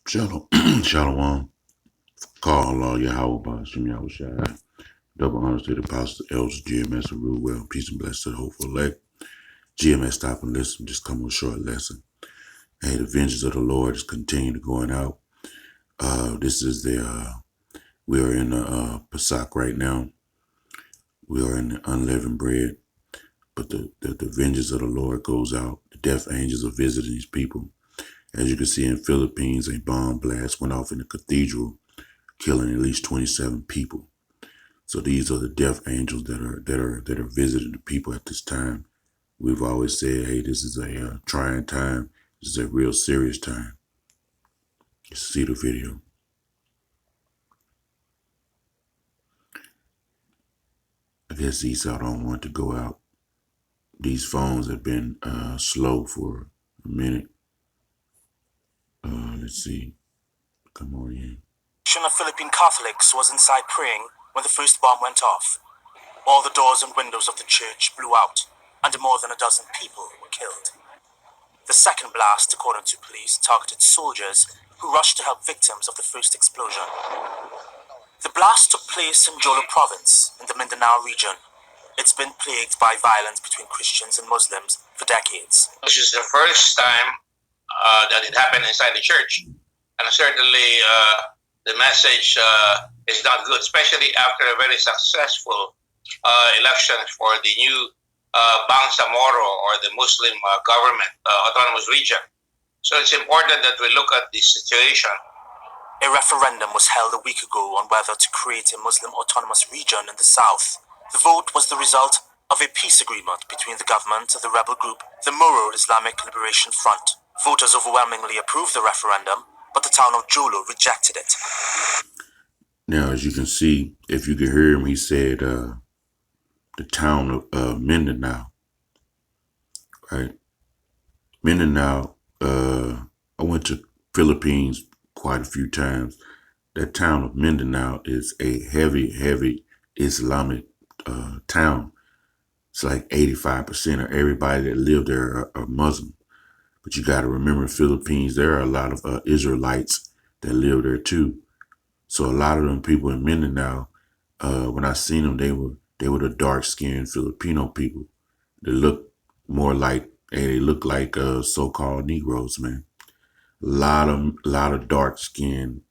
Shalom, Shalom. Call all Yahweh Bashim Yahushai. Double honors to the apostles, elders, GMS, and rule well. Peace and blessings to the hopeful elect. GMS, stop and listen. Just come with a short lesson. Hey, the vengeance of the Lord is continuing to going out. This is we are in the Pesach right now. We are in the unleavened bread. But the vengeance of the Lord goes out. The death angels are visiting these people. As you can see in Philippines, a bomb blast went off in the cathedral, killing at least 27 people. So these are the death angels that are visiting the people at this time. We've always said, hey, this is a trying time. This is a real serious time. See the video. I guess Esau don't want to go out. These phones have been slow for a minute. Let's see. Come on in. Of Philippine Catholics was inside praying when the first bomb went off. All the doors and windows of the church blew out, and more than a dozen people were killed. The second blast, according to police, targeted soldiers who rushed to help victims of the first explosion. The blast took place in Jolo province in the Mindanao region. It's been plagued by violence between Christians and Muslims for decades. This is the first time that it happened inside the church, and certainly the message is not good, especially after a very successful election for the new Bangsamoro, or the Muslim government, autonomous region. So it's important that we look at this situation. A referendum was held a week ago on whether to create a Muslim autonomous region in the south. The vote was the result of a peace agreement between the government and the rebel group, the Moro Islamic Liberation Front. Voters overwhelmingly approved the referendum, but the town of Jolo rejected it. Now, as you can see, if you can hear him, he said the town of Mindanao, right? Mindanao, I went to Philippines quite a few times. That town of Mindanao is a heavy Islamic town. It's like 85% of everybody that live there are Muslim. But you got to remember, Philippines, there are a lot of Israelites that live there too. So a lot of them people in Mindanao, when I seen them, they were the dark-skinned Filipino people. They look more like, they look like so-called Negroes, man. A lot of dark-skinned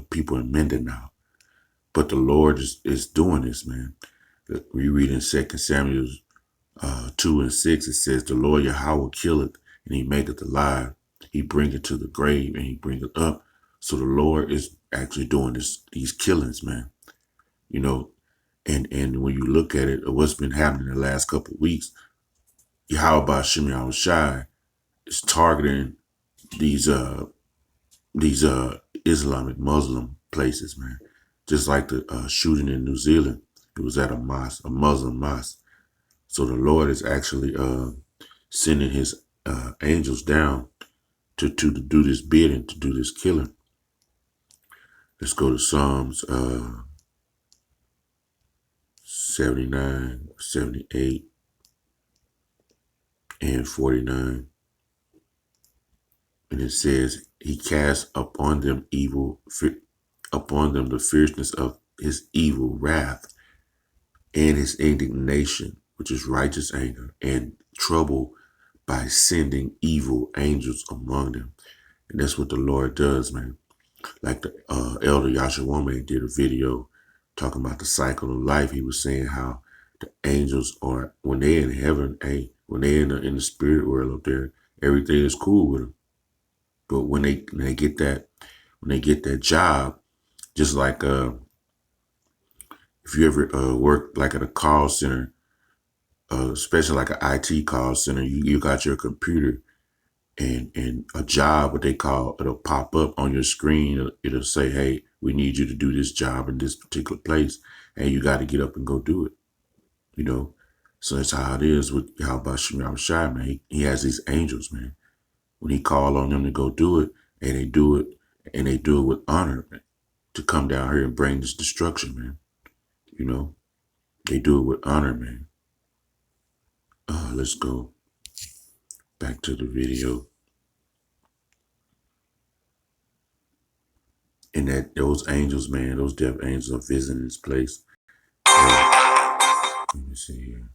people in Mindanao. But the Lord is doing this, man. We read in 2 Samuel 2 and 6, it says, the Lord Yahweh killeth, and he maketh alive. He bringeth to the grave, and he bringeth up. So the Lord is actually doing these killings, man. You know, and when you look at it, what's been happening in the last couple of weeks, Yahweh Bashim Yahushai is targeting these Islamic Muslim places, man. Just like the shooting in New Zealand, it was at a mosque, a Muslim mosque. So the Lord is actually sending his angels down to do this bidding, to do this killing. Let's go to Psalms 79, 78, and 49. And it says, he cast upon them the fierceness of his evil wrath and his indignation, which is righteous anger, and trouble by sending evil angels among them. And that's what the Lord does, man. Like the elder Yashawame did a video talking about the cycle of life. He was saying how the angels are, when they're in heaven, hey, when they're in the spirit world up there, everything is cool with them. But when they get that job, just like if you ever work like at a call center, especially like an IT call center, you got your computer and a job, what they call, it'll pop up on your screen. It'll say, hey, we need you to do this job in this particular place, and you got to get up and go do it. You know, so that's how it is with Yahweh Shem Shai, man. He has these angels, man. When he call on them to go do it, and they do it with honor, man, to come down here and bring this destruction, man. You know, they do it with honor, man. Let's go back to the video. And that those angels, man, those death angels are visiting this place. Let me see here.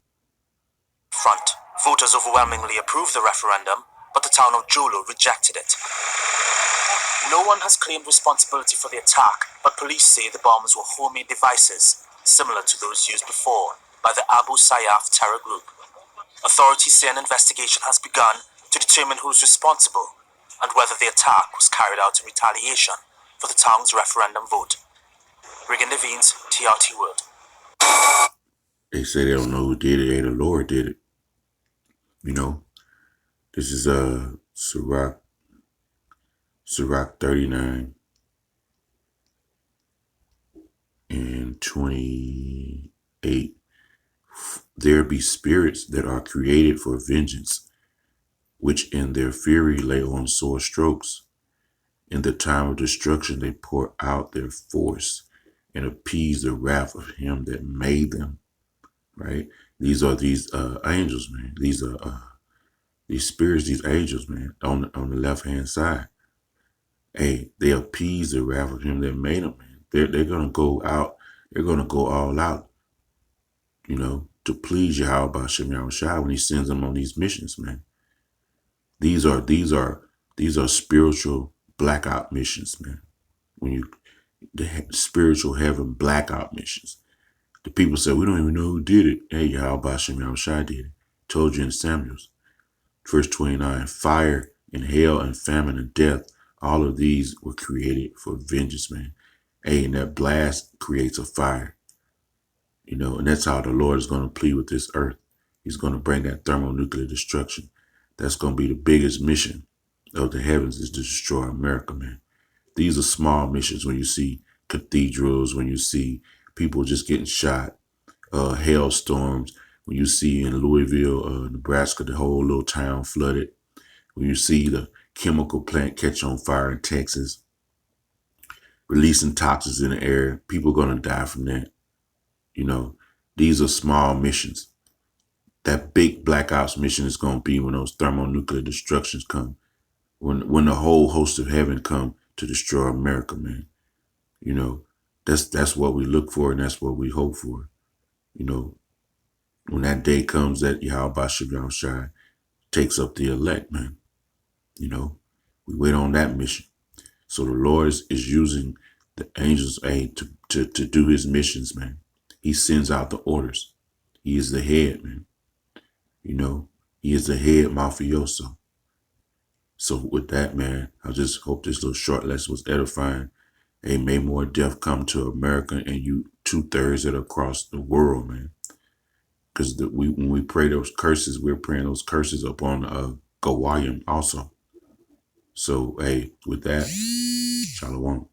Front, voters overwhelmingly approved the referendum, but the town of Jolo rejected it. No one has claimed responsibility for the attack, but police say the bombs were homemade devices, similar to those used before by the Abu Sayyaf terror group. Authorities say an investigation has begun to determine who's responsible and whether the attack was carried out in retaliation for the town's referendum vote. Regan Devines, TRT World. They say they don't know who did it. Hey, the Lord did it. You know, this is Sirach 39 and 28. There be spirits that are created for vengeance, which in their fury lay on sore strokes. In the time of destruction they pour out their force and appease the wrath of him that made them. Right? These are these angels, man. These are these spirits, these angels, man, on the left hand side. Hey, they appease the wrath of him that made them, man. They're gonna go out, they're gonna go all out, you know, to please Yahweh Shem Yahushua when he sends them on these missions, man. These are spiritual blackout missions, man. The spiritual heaven blackout missions. The people say, we don't even know who did it. Hey, Yahweh Shem Yahushua did it. Told you in Samuel's. Verse 29, fire and hell and famine and death, all of these were created for vengeance, man. Hey, and that blast creates a fire. You know, and that's how the Lord is going to plead with this earth. He's going to bring that thermonuclear destruction. That's going to be the biggest mission of the heavens, is to destroy America, man. These are small missions when you see cathedrals, when you see people just getting shot, hailstorms, when you see in Louisville, Nebraska, the whole little town flooded, when you see the chemical plant catch on fire in Texas, releasing toxins in the air, people are going to die from that. You know, these are small missions. That big Black Ops mission is going to be when those thermonuclear destructions come, when the whole host of heaven come to destroy America, man. You know, that's what we look for and that's what we hope for. You know, when that day comes that Yahweh Shem Yahushua takes up the elect, man. You know, we wait on that mission. So the Lord is using the angels to do his missions, man. He sends out the orders. He is the head, man. You know, he is the head mafioso. So with that, man, I just hope this little short lesson was edifying. Hey, may more death come to America and you 2/3 that are across the world, man. Because when we pray those curses, we're praying those curses upon Gawayim also. So, hey, with that, Shalom.